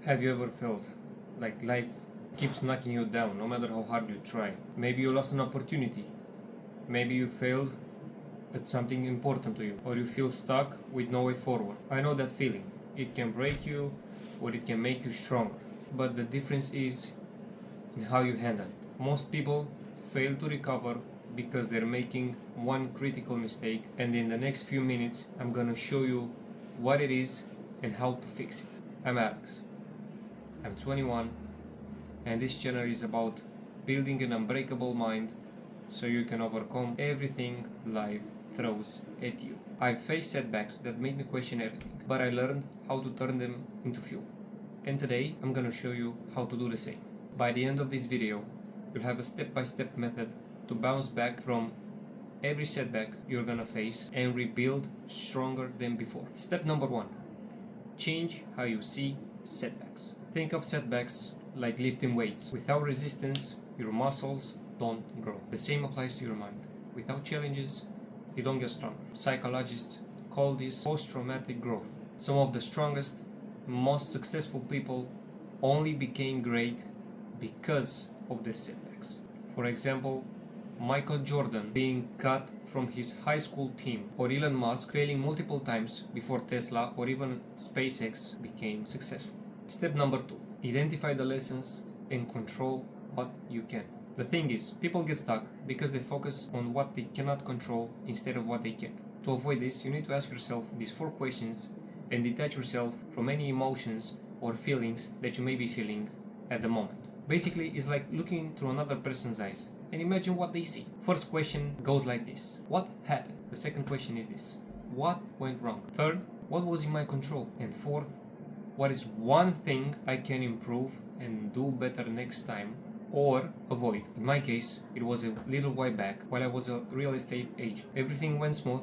Have you ever felt like life keeps knocking you down no matter how hard you try? Maybe you lost an opportunity. Maybe you failed at something important to you, or you feel stuck with no way forward. I know that feeling. It can break you or it can make you stronger. But the difference is in how you handle it. Most people fail to recover because they're making one critical mistake, and in the next few minutes I'm gonna show you what it is and how to fix it. I'm Alex. I'm 21, and this channel is about building an unbreakable mind so you can overcome everything life throws at you. I've faced setbacks that made me question everything, but I learned how to turn them into fuel. And today I'm gonna show you how to do the same. By the end of this video, you'll have a step-by-step method to bounce back from every setback you're gonna face and rebuild stronger than before. Step number 1. Change how you see setbacks. Think of setbacks like lifting weights. Without resistance, your muscles don't grow. The same applies to your mind. Without challenges, you don't get stronger. Psychologists call this post-traumatic growth. Some of the strongest, most successful people only became great because of their setbacks. For example, Michael Jordan being cut from his high school team, or Elon Musk failing multiple times before Tesla or even SpaceX became successful. Step number 2. Identify the lessons and control what you can. The thing is, people get stuck because they focus on what they cannot control instead of what they can. To avoid this, you need to ask yourself these 4 questions and detach yourself from any emotions or feelings that you may be feeling at the moment. Basically, it's like looking through another person's eyes and imagine what they see. First question goes like this: what happened? The second question is this: what went wrong? Third, what was in my control? And fourth, what is one thing I can improve and do better next time or avoid? In my case, it was a little while back while I was a real estate agent. Everything went smooth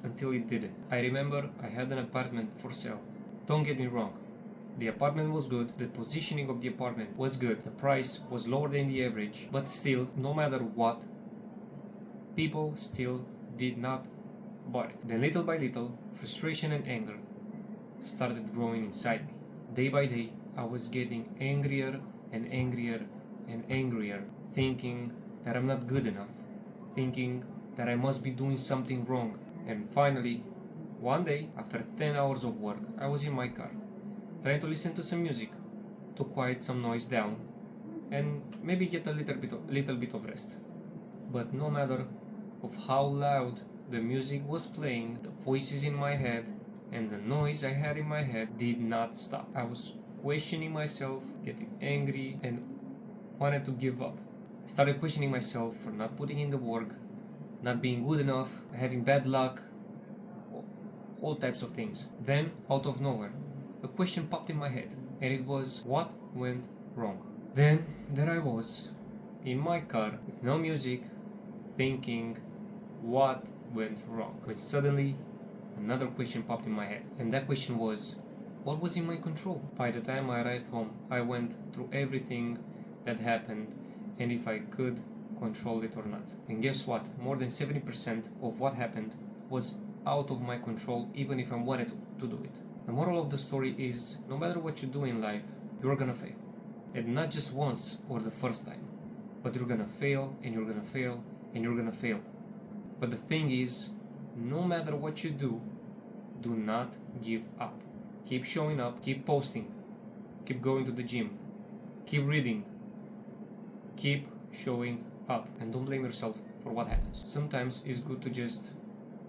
until it didn't. I remember I had an apartment for sale. Don't get me wrong, the apartment was good, the positioning of the apartment was good, the price was lower than the average, but still, no matter what, people still did not buy it. Then little by little, frustration and anger started growing inside me. Day by day, I was getting angrier and angrier and angrier, thinking that I'm not good enough, thinking that I must be doing something wrong. And finally, one day, after 10 hours of work, I was in my car, trying to listen to some music to quiet some noise down and maybe get a little bit of rest. But no matter of how loud the music was playing, the voices in my head and the noise I had in my head did not stop. I was questioning myself, getting angry, and wanted to give up. I started questioning myself for not putting in the work, not being good enough, having bad luck, all types of things. Then, out of nowhere, a question popped in my head, and it was, what went wrong? Then, there I was, in my car, with no music, thinking, what went wrong? When suddenly, another question popped in my head, and that question was, what was in my control? By the time I arrived home, I went through everything that happened, and if I could control it or not. And guess what? More than 70% of what happened was out of my control, even if I wanted to do it. The moral of the story is, no matter what you do in life, you're gonna fail. And not just once or the first time, but you're gonna fail, and you're gonna fail, and you're gonna fail. But the thing is, no matter what you do not give up. Keep showing up, keep posting, keep going to the gym, keep reading, keep showing up, and don't blame yourself for what happens. Sometimes it's good to just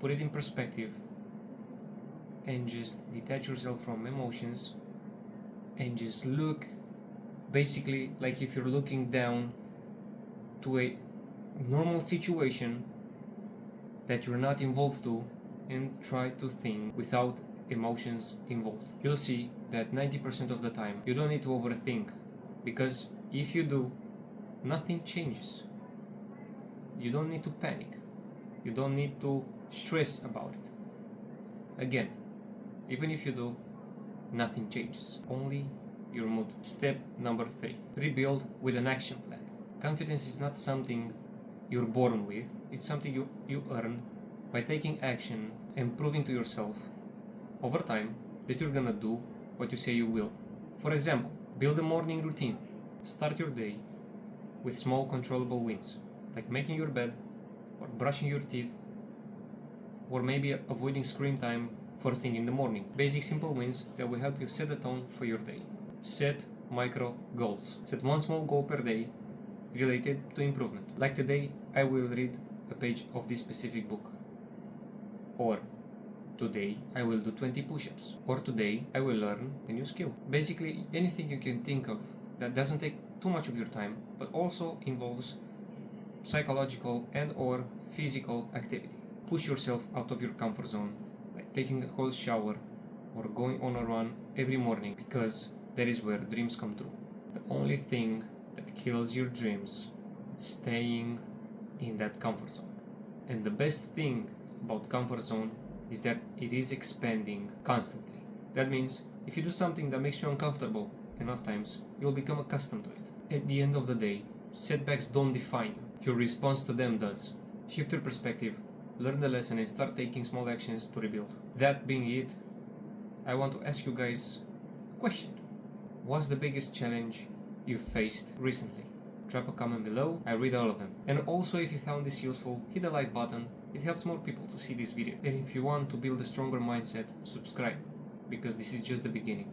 put it in perspective and just detach yourself from emotions and just look, basically like if you're looking down to a normal situation that you're not involved to, and try to think without emotions involved. You'll see that 90% of the time you don't need to overthink, because if you do, nothing changes. You don't need to panic. You don't need to stress about it. Again, even if you do, nothing changes. Only your mood. Step number 3. Rebuild with an action plan. Confidence is not something you're born with. It's something you earn by taking action and proving to yourself over time that you're gonna do what you say you will. For example, build a morning routine. Start your day with small controllable wins, like making your bed, or brushing your teeth, or maybe avoiding screen time first thing in the morning. Basic simple wins that will help you set the tone for your day. Set micro goals. Set one small goal per day related to improvement. Like today, I will read a page of this specific book. Or today, I will do 20 push-ups. Or today, I will learn a new skill. Basically, anything you can think of that doesn't take too much of your time, but also involves psychological and or physical activity. Push yourself out of your comfort zone, like taking a cold shower or going on a run every morning, because that is where dreams come true. The only thing that kills your dreams is staying in that comfort zone. And the best thing about comfort zone is that it is expanding constantly. That means if you do something that makes you uncomfortable enough times, you'll become accustomed to it. At the end of the day, setbacks don't define you. Your response to them does. Shift your perspective, learn the lesson, and start taking small actions to rebuild. That being it, I want to ask you guys a question. What's the biggest challenge you've faced recently? Drop a comment below, I read all of them. And also, if you found this useful, hit the like button, it helps more people to see this video. And if you want to build a stronger mindset, subscribe, because this is just the beginning.